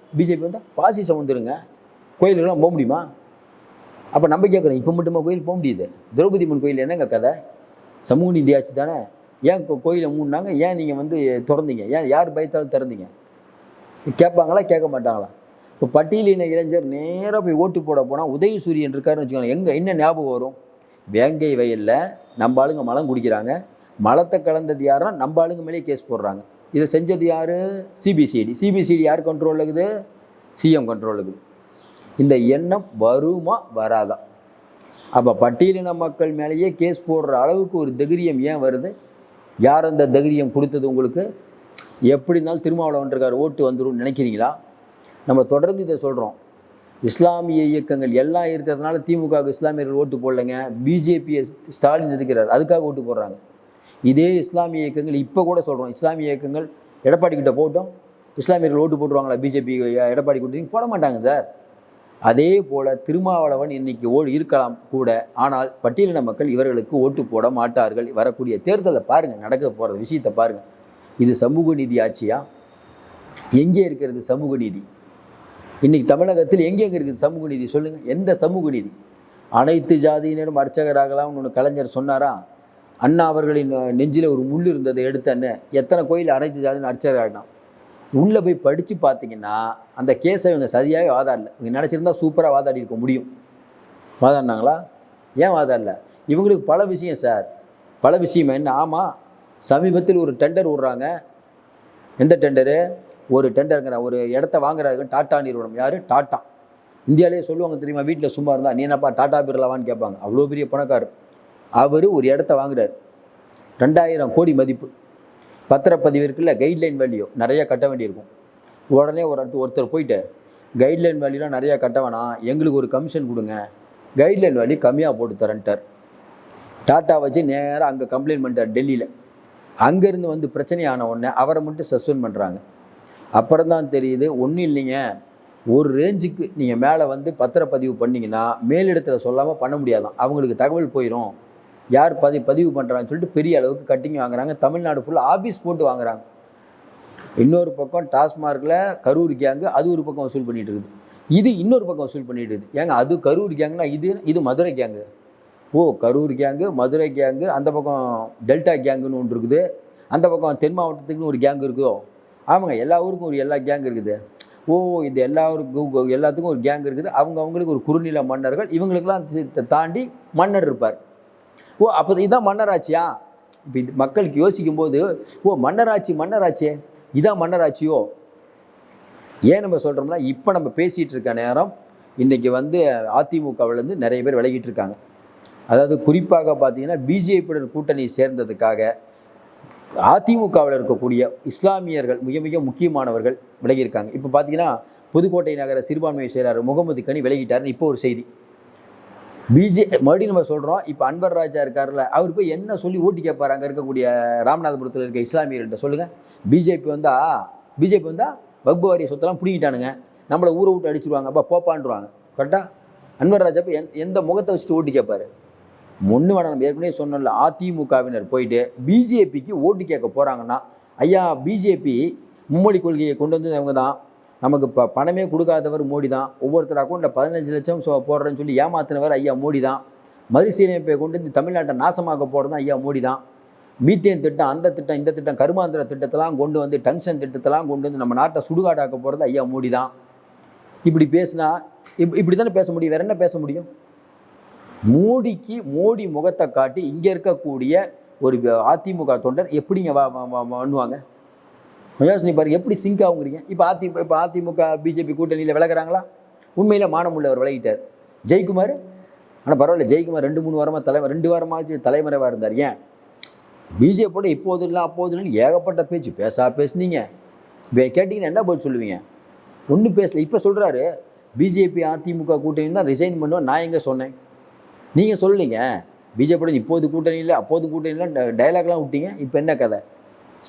வந்தால் பாசிசம் வந்துருங்க, கோயிலுக்கெல்லாம் போக முடியுமா, அப்போ நம்ம கேட்குறோம் இப்போ மட்டுமா கோயில் போக முடியுது, திரௌபதி அம்மன் கோயில் என்னங்க கதை, சமூக நீதி ஆச்சு தானே, ஏன் கோயிலை மூடினாங்க, ஏன் நீங்கள் வந்து திறந்தீங்க, ஏன் யார் பயத்தாலும் திறந்தீங்க, கேட்பாங்களா கேட்க மாட்டாங்களா, இப்போ பட்டியலின இளைஞர் நேராக போய் ஓட்டு போட போனால் உதயசூரியன் இருக்காருன்னு வச்சுக்கோங்க, என்ன ஞாபகம் வரும், வேங்கை வயலில் நம்ம ஆளுங்க மலம் குடிக்கிறாங்க, மலத்தை கலந்தது யாரா நம்ம ஆளுங்க மேலே கேஸ் போடுறாங்க, இதை செஞ்சது யார், சிபிசிஐடி யார் கண்ட்ரோலில் இருக்குது, சிஎம் கண்ட்ரோலில் இருக்குது, இந்த எண்ணம் வருமா வராதா, அப்போ பட்டியலின மக்கள் மேலேயே கேஸ் போடுற அளவுக்கு ஒரு தைரியம் ஏன் வருது, யார் அந்த தைரியம் கொடுத்தது உங்களுக்கு, எப்படி இருந்தாலும் திருமாவளவன் இருக்கார் ஓட்டு வந்துடும் நினைக்கிறீங்களா, நம்ம தொடர்ந்து இதை சொல்கிறோம், இஸ்லாமிய இயக்கங்கள் எல்லாம் இருக்கிறதுனால திமுகவுக்கு இஸ்லாமியர்கள் ஓட்டு போடலைங்க, பிஜேபியை ஸ்டாலின் எதுக்கிறார் அதுக்காக ஓட்டு போடுறாங்க, இதே இஸ்லாமிய இயக்கங்கள் இப்போ கூட சொல்கிறோம், இஸ்லாமிய இயக்கங்கள் எடப்பாடி கிட்ட போட்டோம், இஸ்லாமியர்கள் ஓட்டு போட்டுருவாங்களா பிஜேபி எடப்பாடி கூட்டணி, போட மாட்டாங்க சார், அதே போல் திருமாவளவன் இன்னைக்கு இருக்கலாம் கூட, ஆனால் பட்டியலின மக்கள் இவர்களுக்கு ஓட்டு போட மாட்டார்கள், வரக்கூடிய தேர்தலில் பாருங்கள் நடக்க போகிற விஷயத்தை பாருங்கள், இது சமூக நீதி ஆட்சியா, எங்கே இருக்கிறது சமூக நீதி, இன்னைக்கு தமிழகத்தில் எங்கெங்கே இருக்குது சமூக நீதி சொல்லுங்கள், எந்த சமூக நீதி, அனைத்து ஜாதியினரும் அர்ச்சகராகலாம் ஒன்று கலைஞர் சொன்னாரா, அண்ணா அவர்களின் நெஞ்சில் ஒரு முள் இருந்ததை எடுத்தன்னு எத்தனை கோயில் அனைத்து ஜாதியினர் அர்ச்சகராகினான், உள்ளே போய் படித்து பார்த்தீங்கன்னா அந்த கேஸை இவங்க சரியாகவே வாதாடல, இவங்க நினச்சிருந்தா சூப்பராக வாதாடி இருக்க முடியும், வாதாடினாங்களா, ஏன் வாதாடல, இவங்களுக்கு பல விஷயம் சார், பல விஷயம் என்ன, ஆமாம் சமீபத்தில் ஒரு டெண்டர் விடுறாங்க, எந்த டெண்டரு, ஒரு டெண்டருங்கிற ஒரு இடத்த வாங்குறாங்க டாட்டா நிறுவனம், யார் டாட்டா, இந்தியாவிலே சொல்லுவாங்க தெரியுமா, வீட்டில் சும்மா இருந்தால் நீ என்னப்பா டாட்டா பிர்லாவான்னு கேட்பாங்க, அவ்வளோ பெரிய பணக்காரர், அவர் ஒரு இடத்த வாங்குறாரு 2000 கோடி மதிப்பு, பத்திரப்பதிவு இருக்குல்ல, கைட்லைன் வேல்யூ நிறையா கட்ட வேண்டியிருக்கும், உடனே ஒருத்தர் போயிட்டு கைட்லைன் வேல்யூலாம் நிறையா கட்ட வேணாம், எங்களுக்கு ஒரு கமிஷன் கொடுங்க, கைட்லைன் வேல்யூ கம்மியாக போட்டு தரேன்ட்டார், டாட்டா வச்சு நேராக அங்கே கம்ப்ளைண்ட் பண்ணிட்டார் டெல்லியில், அங்கேருந்து வந்து பிரச்சனை ஆன உடனே அவரை மட்டும் சஸ்பெண்ட் பண்ணுறாங்க, அப்புறம் தான் தெரியுது ஒன்றும் இல்லைங்க, ஒரு ரேஞ்சுக்கு நீங்கள் மேலே வந்து பத்திரப்பதிவு பண்ணிங்கன்னா மேலிடத்தில் சொல்லாமல் பண்ண முடியாதான், அவங்களுக்கு தகவல் போயிடும், யார் பதிவு பண்ணுறாங்கன்னு சொல்லிட்டு பெரிய அளவுக்கு கட்டிங் வாங்குறாங்க, தமிழ்நாடு ஃபுல்லாக ஆஃபீஸ் போட்டு வாங்குறாங்க, இன்னொரு பக்கம் டாஸ்மார்க்கில் கரூர் கேங்கு அது ஒரு பக்கம் வசூல் பண்ணிட்டு இருக்குது, இது இன்னொரு பக்கம் வசூல் பண்ணிட்டு இருக்குது, ஏங்க அது கரூர் கேங்குனா இது Madurai gang, Karur gang Madurai gang, அந்த பக்கம் டெல்டா கேங்குன்னு ஒன்று இருக்குது, அந்த பக்கம் தென் மாவட்டத்துக்குன்னு ஒரு கேங்கு இருக்குதோ, ஆமாங்க எல்லா ஊருக்கும் எல்லா கேங் இருக்குது, இது எல்லாத்துக்கும் ஒரு கேங் இருக்குது, அவங்களுக்கு ஒரு குறுநில மன்னர்கள், இவங்களுக்கெல்லாம் தாண்டி மன்னர் இருப்பார், அப்போ இதுதான் மன்னராட்சியா, இப்போ இது மக்களுக்கு யோசிக்கும் போது மன்னராட்சியே இதான் மன்னராட்சியோ, ஏன் நம்ம சொல்கிறோம்னா இப்போ நம்ம பேசிகிட்டு இருக்க நேரம் இன்றைக்கி வந்து அதிமுகவிலேருந்து நிறைய பேர் விலகிட்டு இருக்காங்க, அதாவது குறிப்பாக பார்த்தீங்கன்னா பிஜேபியுடன் கூட்டணி சேர்ந்ததுக்காக அதிமுகவில் இருக்கக்கூடிய இஸ்லாமியர்கள் மிக மிக முக்கியமானவர்கள் விலகியிருக்காங்க, இப்போ பார்த்தீங்கன்னா புதுக்கோட்டை நகர சிறுபான்மை செயலாளர் முகமது கனி விலகிட்டாருன்னு இப்போ ஒரு செய்தி, மறுபடியும் நம்ம சொல்கிறோம், இப்போ அன்வர் ராஜா இருக்கார்ல, அவர் போய் என்ன சொல்லி ஓட்டு கேட்பார், அங்கே இருக்கக்கூடிய ராமநாதபுரத்தில் இருக்க இஸ்லாமியர்கள்ட்ட சொல்லுங்கள், பிஜேபி வந்தால் வக்பு வாரிய சொத்தெல்லாம் பிடிங்கிட்டானுங்க, நம்மளை ஊரை விட்டு அடிச்சுடுவாங்க, அப்போ போப்பான்டுவாங்க, கரெக்டாக அன்வர் ராஜா போய் எந்த முகத்தை வச்சுட்டு ஓட்டு கேட்பார், ஒன்று வேணாம், நம்ம ஏற்கனவே சொன்னோம்ல, அதிமுகவினர் போயிட்டு பிஜேபிக்கு ஓட்டு கேட்க போகிறாங்கன்னா, ஐயா பிஜேபி மும்மொழி கொள்கையை கொண்டு வந்து அவங்க தான், நமக்கு இப்போ பணமே கொடுக்காதவர் மோடி தான், ஒவ்வொருத்தர் அக்கௌண்ட்டில் 15 லட்சம் போடுறேன்னு சொல்லி ஏமாத்தினவர் ஐயா மோடி தான், மறுசீரமைப்பை கொண்டு வந்து தமிழ்நாட்டை நாசமாக்க போகிறது ஐயா மோடி தான், மீத்தேன் திட்டம் அந்த திட்டம் இந்த திட்டம் கருமாந்திர திட்டத்தெல்லாம் கொண்டு வந்து டங்ஷன் திட்டத்தெல்லாம் கொண்டு வந்து நம்ம நாட்டை சுடுகாடாக்க போகிறது ஐயா மோடி தான், இப்படி பேசினா இப்படி தானே பேச முடியும், வேற என்ன பேச முடியும், மோடி முகத்தை காட்டி இங்கே இருக்கக்கூடிய ஒரு அதிமுக தொண்டர் எப்படிங்க பண்ணுவாங்க, யோசனை பாருங்க எப்படி சிங்க் ஆகுங்கிறீங்க, இப்போ அதிமுக பிஜேபி கூட்டணியில் விலகிறாங்களா, உண்மையில் மானம் உள்ளவர் விலகிட்டார். ஜெயக்குமார் ஆனால் பரவாயில்ல, ஜெயக்குமார் 2-3 வாரமாக 2 வாரமாச்சு தலைமறைவாக இருந்தார். ஏன் பிஜேபியோட இப்போது இல்லை அப்போது இல்லைன்னு ஏகப்பட்ட பேச்சு பேசுனீங்க. கேட்டிங்கன்னா என்ன பதில் சொல்லுவீங்க? ஒன்றும் பேசல. இப்போ சொல்கிறாரு பிஜேபி அதிமுக கூட்டணி தான் ரிசைன் பண்ணுவோம். நான் எங்கே சொன்னேன்? நீங்கள் சொல்லலைங்க. பிஜேபியோட இப்போது கூட்டணி இல்லை அப்போது கூட்டணி இல்லை டைலாக்லாம் விட்டீங்க. இப்போ என்ன கதை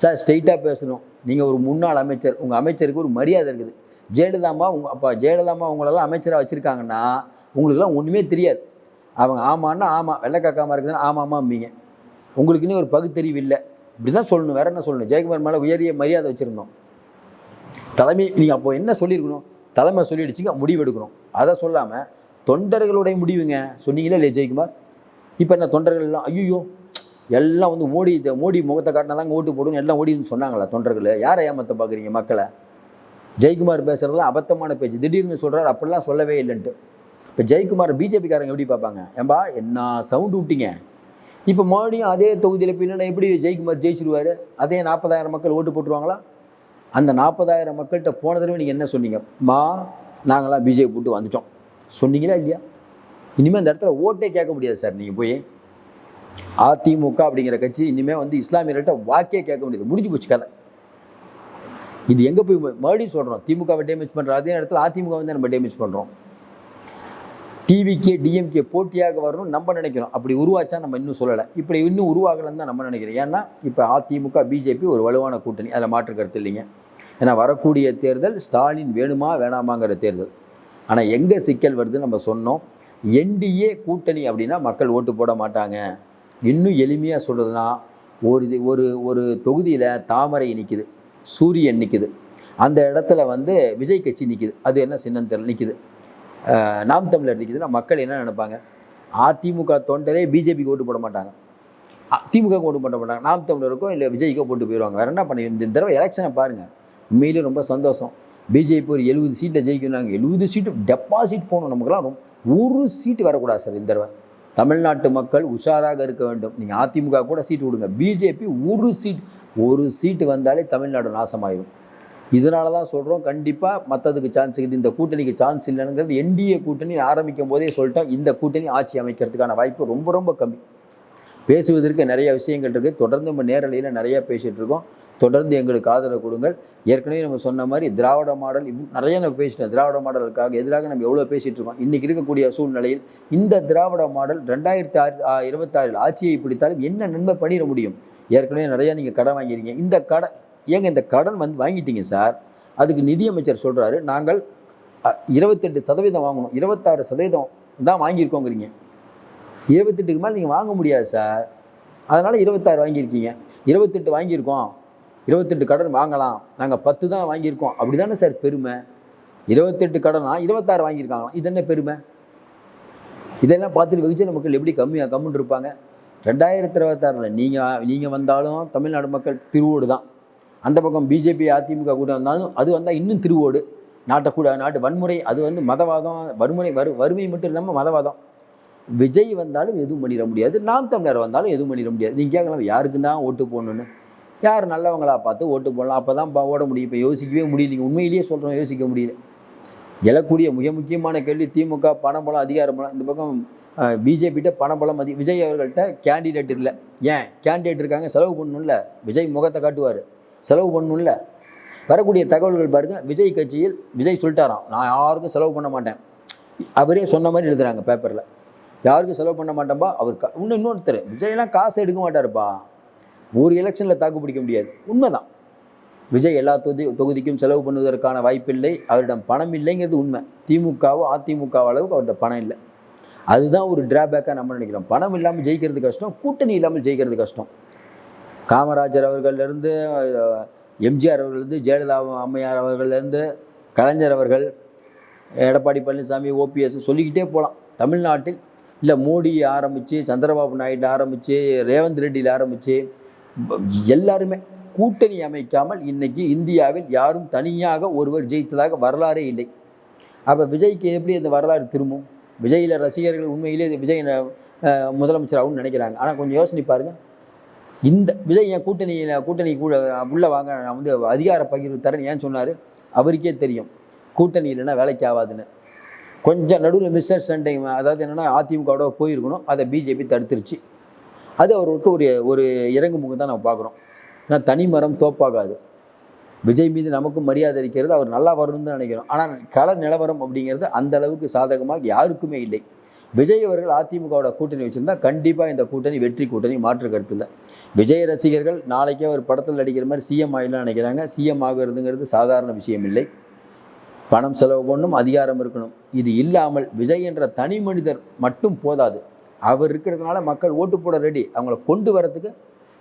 சார்? ஸ்ட்ரெயிட்டாக பேசணும். நீங்கள் ஒரு முன்னாள் அமைச்சர், உங்கள் அமைச்சருக்கு ஒரு மரியாதை இருக்குது. ஜெயலலிதாம்மா உங்களெல்லாம் அமைச்சராக வச்சுருக்காங்கன்னா உங்களுக்குலாம் ஒன்றுமே தெரியாது. அவங்க ஆமான்னா ஆமாம், வெள்ளைக்காக்காமல் இருக்குதுன்னா ஆமாம்மாம்பீங்க. உங்களுக்குன்னு ஒரு பகுத்தறிவு இல்லை. இப்படி தான் சொல்லணும். வேறு என்ன சொல்லணும்? ஜெயக்குமார் மேலே உயரிய மரியாதை வச்சுருந்தோம். தலைமை நீங்கள் அப்போ என்ன சொல்லியிருக்கணும்? தலைமை சொல்லிடுச்சுங்க, முடிவு எடுக்கணும். அதை சொல்லாமல் தொண்டர்களுடைய முடிவுங்க சொன்னீங்களே இல்லையா ஜெயக்குமார்? இப்போ என்ன தொண்டர்கள் எல்லாம் ஐயோ எல்லாம் வந்து மோடி முகத்தை காட்டினா தாங்க ஓட்டு போடுன்னு எல்லாம் ஓடின்னு சொன்னாங்களா தொண்டர்கள்? யாரை ஏமாற்ற பார்க்குறீங்க மக்களை? ஜெயக்குமார் பேசுகிறதுலாம் அபத்தமான பேச்சு. திடீர்னு சொல்கிறார் அப்படிலாம் சொல்லவே இல்லைன்ட்டு. இப்போ ஜெயக்குமார் பிஜேபிக்காரங்க எப்படி பார்ப்பாங்க? ஏன்பா என்ன சவுண்டு விட்டீங்க? இப்போ மறுபடியும் அதே தொகுதியில் பின்னா எப்படி ஜெயக்குமார் ஜெயிச்சிருவார்? அதே 40,000 மக்கள் ஓட்டு போட்டுருவாங்களா? அந்த 40,000 மக்கள்கிட்ட போன தடவை நீங்கள் என்ன சொன்னீங்க? நாங்களாம் பிஜேபி போட்டு வந்துட்டோம் சொன்னீங்களா இல்லையா? இனிமேல் அந்த இடத்துல ஓட்டே கேட்க முடியாது சார். நீங்கள் போய் அதிமுக அப்படிங்கிற கட்சி இனிமேல் வந்து இஸ்லாமியர்கிட்ட வாக்கே கேட்க முடியாது. முடிஞ்சு போச்சு கதை. இது எங்கே போய் மறுபடியும் சொல்கிறோம்? திமுகவை டேமேஜ் பண்ணுறோம், அதே இடத்துல அதிமுக வந்து நம்ம டேமேஜ் பண்ணுறோம். டிவிகே டிஎம்கே போட்டியாக வரணும்னு நம்ம நினைக்கிறோம். அப்படி உருவாச்சா நம்ம இன்னும் சொல்லலை. இப்படி இன்னும் உருவாகலன்னு தான் நம்ம நினைக்கிறோம். ஏன்னா இப்போ அதிமுக பிஜேபி ஒரு வலுவான கூட்டணி, அதில் மாற்று கருத்து இல்லைங்க. ஏன்னா வரக்கூடிய தேர்தல் ஸ்டாலின் வேணுமா வேணாமாங்கிற தேர்தல். ஆனால் எங்கே சிக்கல் வருதுன்னு நம்ம சொன்னோம். என்டிஏ கூட்டணி அப்படின்னா மக்கள் ஓட்டு போட மாட்டாங்க. இன்னும் எளிமையாக சொல்கிறதுனா ஒரு தொகுதியில் தாமரை நிற்கிது, சூரியன் நிற்கிது, அந்த இடத்துல வந்து விஜய் கட்சி நிற்கிது. அது என்ன சின்னம் தெரியல நிற்கிது, நாம் தமிழர் நிற்கிதுன்னா மக்கள் என்ன நினைப்பாங்க? அதிமுக தொண்டரே பிஜேபிக்கு ஓட்டு போட மாட்டாங்க, திமுக ஓட்டு போட மாட்டாங்க, நாம் தமிழருக்கோ இல்லை விஜய்க்கோ போட்டு போயிடுவாங்க. வேறு என்ன பண்ணி இந்த தடவை எலெக்ஷனை பாருங்கள். உண்மையிலேயே ரொம்ப சந்தோஷம். பிஜேபி ஒரு 70 சீட்டில் ஜெயிக்கணுங்க. 70 சீட்டு டெபாசிட் போகணும். நமக்குலாம் ஒரு சீட்டு வரக்கூடாது சார். இந்த தடவை தமிழ்நாட்டு மக்கள் உஷாராக இருக்க வேண்டும். நீங்கள் அதிமுக கூட சீட்டு விடுங்க, பிஜேபி ஒரு சீட்டு வந்தாலே தமிழ்நாடு நாசமாயிடும். இதனால தான் சொல்கிறோம், கண்டிப்பாக மற்றதுக்கு சான்ஸ் இருக்குது, இந்த கூட்டணிக்கு சான்ஸ் இல்லைங்கிறது. என்டிஏ கூட்டணி ஆரம்பிக்கும் போதே சொல்லிட்டோம், இந்த கூட்டணி ஆட்சி அமைக்கிறதுக்கான வாய்ப்பு ரொம்ப ரொம்ப கம்மி. பேசுவதற்கு நிறைய விஷயங்கள் இருக்குது. தொடர்ந்து நம்ம நேரலையில் நிறையா பேசிகிட்டு இருக்கோம். தொடர்ந்து எங்களுக்கு ஆதரவு கொடுங்கள். ஏற்கனவே நம்ம சொன்ன மாதிரி திராவிட மாடல் நிறைய நம்ம பேசிட்டோம். திராவிட மாடலுக்காக எதிராக நம்ம எவ்வளோ பேசிகிட்டு இருக்கோம். இன்றைக்கி இருக்கக்கூடிய சூழ்நிலையில் இந்த திராவிட மாடல் 2026 ஆட்சியை பிடித்தாலும் என்ன நன்மை பண்ணிட முடியும்? ஏற்கனவே நிறையா நீங்கள் கடன் வாங்கியிருக்கீங்க. இந்த கடன் வந்து வாங்கிட்டீங்க சார். அதுக்கு நிதியமைச்சர் சொல்கிறாரு, நாங்கள் 28% வாங்கணும், 26% தான் வாங்கியிருக்கோங்கிறீங்க. 28க்கு மேலே நீங்கள் வாங்க முடியாது சார். அதனால் 26 வாங்கியிருக்கீங்க. 28 வாங்கியிருக்கோம், 28 கடன் வாங்கலாம், நாங்கள் 10 தான் வாங்கியிருக்கோம், அப்படி தானே சார் பெருமை? 28 கடனா 26 வாங்கியிருக்காங்களாம், இது என்ன பெருமை? இதெல்லாம் பார்த்துட்டு வெகுஜன மக்கள் எப்படி கம்முன்னு இருப்பாங்க? 2026 நீங்கள் வந்தாலும் தமிழ்நாடு மக்கள் திருவோடு தான். அந்த பக்கம் பிஜேபி அதிமுக கூட வந்தாலும் அது வந்தால் இன்னும் திருவோடு. நாட்டு வன்முறை, அது வந்து மதவாதம், வறுமை மட்டும் இல்லாமல் மதவாதம். விஜய் வந்தாலும் எதுவும் பண்ணிட முடியாது, நாம் தமிழர் வந்தாலும் எதுவும் பண்ணிட முடியாது. நீங்கள் கேட்கலாம் யாருக்கு தான் ஓட்டு போடணுன்னு. யார் நல்லவங்களா பார்த்து ஓட்டு போடலாம், அப்போ தான் ஓட முடியும். இப்போ யோசிக்கவே முடியல. நீங்கள் உண்மையிலேயே சொல்கிறோம், யோசிக்க முடியல. எழக்கூடிய மிக முக்கியமான கேள்வி திமுக பணபலம் அதிகாரம் பலம். இந்த பக்கம் பிஜேபிகிட்ட பணபலம் விஜய் அவர்கள்ட்ட கேண்டிடேட் இல்லை. ஏன் கேண்டிடேட் இருக்காங்க, செலவு பண்ணணும்ல. விஜய் முகத்தை காட்டுவார், செலவு பண்ணணும்ல. வரக்கூடிய தகவல்கள் பாருங்கள். விஜய் கட்சியில் விஜய் சொல்லிட்டாராம், நான் யாருக்கும் செலவு பண்ண மாட்டேன். அவரே சொன்ன மாதிரி எழுதுகிறாங்க பேப்பரில், யாருக்கும் செலவு பண்ண மாட்டேன்பா. அவர் இன்னொருத்தர் விஜய்லாம் காசு எடுக்க மாட்டாருப்பா, ஒரு எலெக்ஷனில் தாக்கு பிடிக்க முடியாது. உண்மைதான், விஜய் எல்லா தொகுதிக்கும் செலவு பண்ணுவதற்கான வாய்ப்பில்லை, அவரிடம் பணம் இல்லைங்கிறது உண்மை. திமுகவோ அதிமுக அளவுக்கு அவர்கிட்ட பணம் இல்லை. அதுதான் ஒரு டிராபேக்காக நம்ம நினைக்கிறோம். பணம் இல்லாமல் ஜெயிக்கிறது கஷ்டம், கூட்டணி இல்லாமல் ஜெயிக்கிறது கஷ்டம். காமராஜர் அவர்கள்லேருந்து எம்ஜிஆர் அவர்கள்லேருந்து ஜெயலலிதா அம்மையார் அவர்கள்லேருந்து கலைஞர் அவர்கள், எடப்பாடி பழனிசாமி, ஓபிஎஸ் சொல்லிக்கிட்டே போகலாம். தமிழ்நாட்டில் இல்லை மோடி ஆரம்பித்து, சந்திரபாபு நாயுடு ஆரம்பித்து, ரேவந்த் ரெட்டியில் ஆரம்பித்து எல்லாருமே கூட்டணி அமைக்காமல் இன்றைக்கி இந்தியாவில் யாரும் தனியாக ஒருவர் ஜெயித்ததாக வரலாறே இல்லை. அப்போ விஜய்க்கு எப்படி அந்த வரலாறு திரும்பும்? விஜயில் ரசிகர்கள் உண்மையிலே விஜய் முதலமைச்சர் ஆகும்னு நினைக்கிறாங்க. ஆனால் கொஞ்சம் யோசனை பாருங்கள், இந்த விஜய் என் கூட்டணி கூட உள்ளே வாங்க, நான் வந்து அதிகார பகிர்வு தரேன்னு ஏன் சொன்னார்? அவருக்கே தெரியும் கூட்டணி இல்லைன்னா வேலைக்கு ஆகாதுன்னு. கொஞ்சம் நடுவில் மிஸ் அண்டர்ஸ்டாண்டிங், அதாவது என்னென்னா அதிமுகவோட போயிருக்கணும், அதை பிஜேபி தடுத்துருச்சு. அது அவருக்கு ஒரு ஒரு இறங்கு முகம் தான் நம்ம பார்க்குறோம். ஏன்னா தனி மரம் தோப்பாகாது. விஜய் மீது நமக்கும் மரியாதை இருக்கிறது, அவர் நல்லா வரணும்னு தான் நினைக்கிறோம். ஆனால் கள நிலவரம் அப்படிங்கிறது அந்த அளவுக்கு சாதகமாக யாருக்குமே இல்லை. விஜய் அவர்கள் அதிமுகவோட கூட்டணி வச்சுருந்தா கண்டிப்பாக இந்த கூட்டணி வெற்றி கூட்டணி, மாற்று கருத்து இல்லை. விஜய் ரசிகர்கள் நாளைக்கே ஒரு படத்தில் நடிக்கிற மாதிரி சிஎம் ஆகிடலாம் நினைக்கிறாங்க. சிஎம் ஆகிறதுங்கிறது சாதாரண விஷயம் இல்லை. பணம் செலவு பண்ணணும், அதிகாரம் இருக்கணும். இது இல்லாமல் விஜய் என்ற தனி மனிதர் மட்டும் போதாது. அவர் இருக்கிறதுனால மக்கள் ஓட்டு போட ரெடி. அவங்கள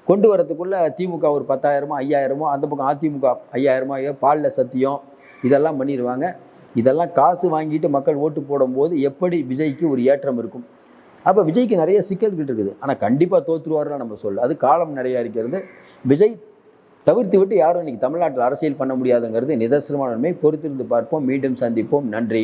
கொண்டு வரத்துக்குள்ளே திமுக ஒரு 10,000மோ 5,000மோ, அந்த பக்கம் அதிமுக 5,000மோ பாலில் சத்தியம் இதெல்லாம் பண்ணிடுவாங்க. இதெல்லாம் காசு வாங்கிட்டு மக்கள் ஓட்டு போடும்போது எப்படி விஜய்க்கு ஒரு ஏற்றம் இருக்கும்? அப்போ விஜய்க்கு நிறைய சிக்கல்கள் இருக்குது. ஆனால் கண்டிப்பாக தோற்றுருவார்லாம் நம்ம சொல்ல, அது காலம் நிறையா இருக்கிறது. விஜய் தவிர்த்து விட்டு யாரும் இன்றைக்கி தமிழ்நாட்டில் அரசியல் பண்ண முடியாதுங்கிறது நிதர்சனமான உண்மை. பொறுத்திருந்து பார்ப்போம். மீண்டும் சந்திப்போம். நன்றி.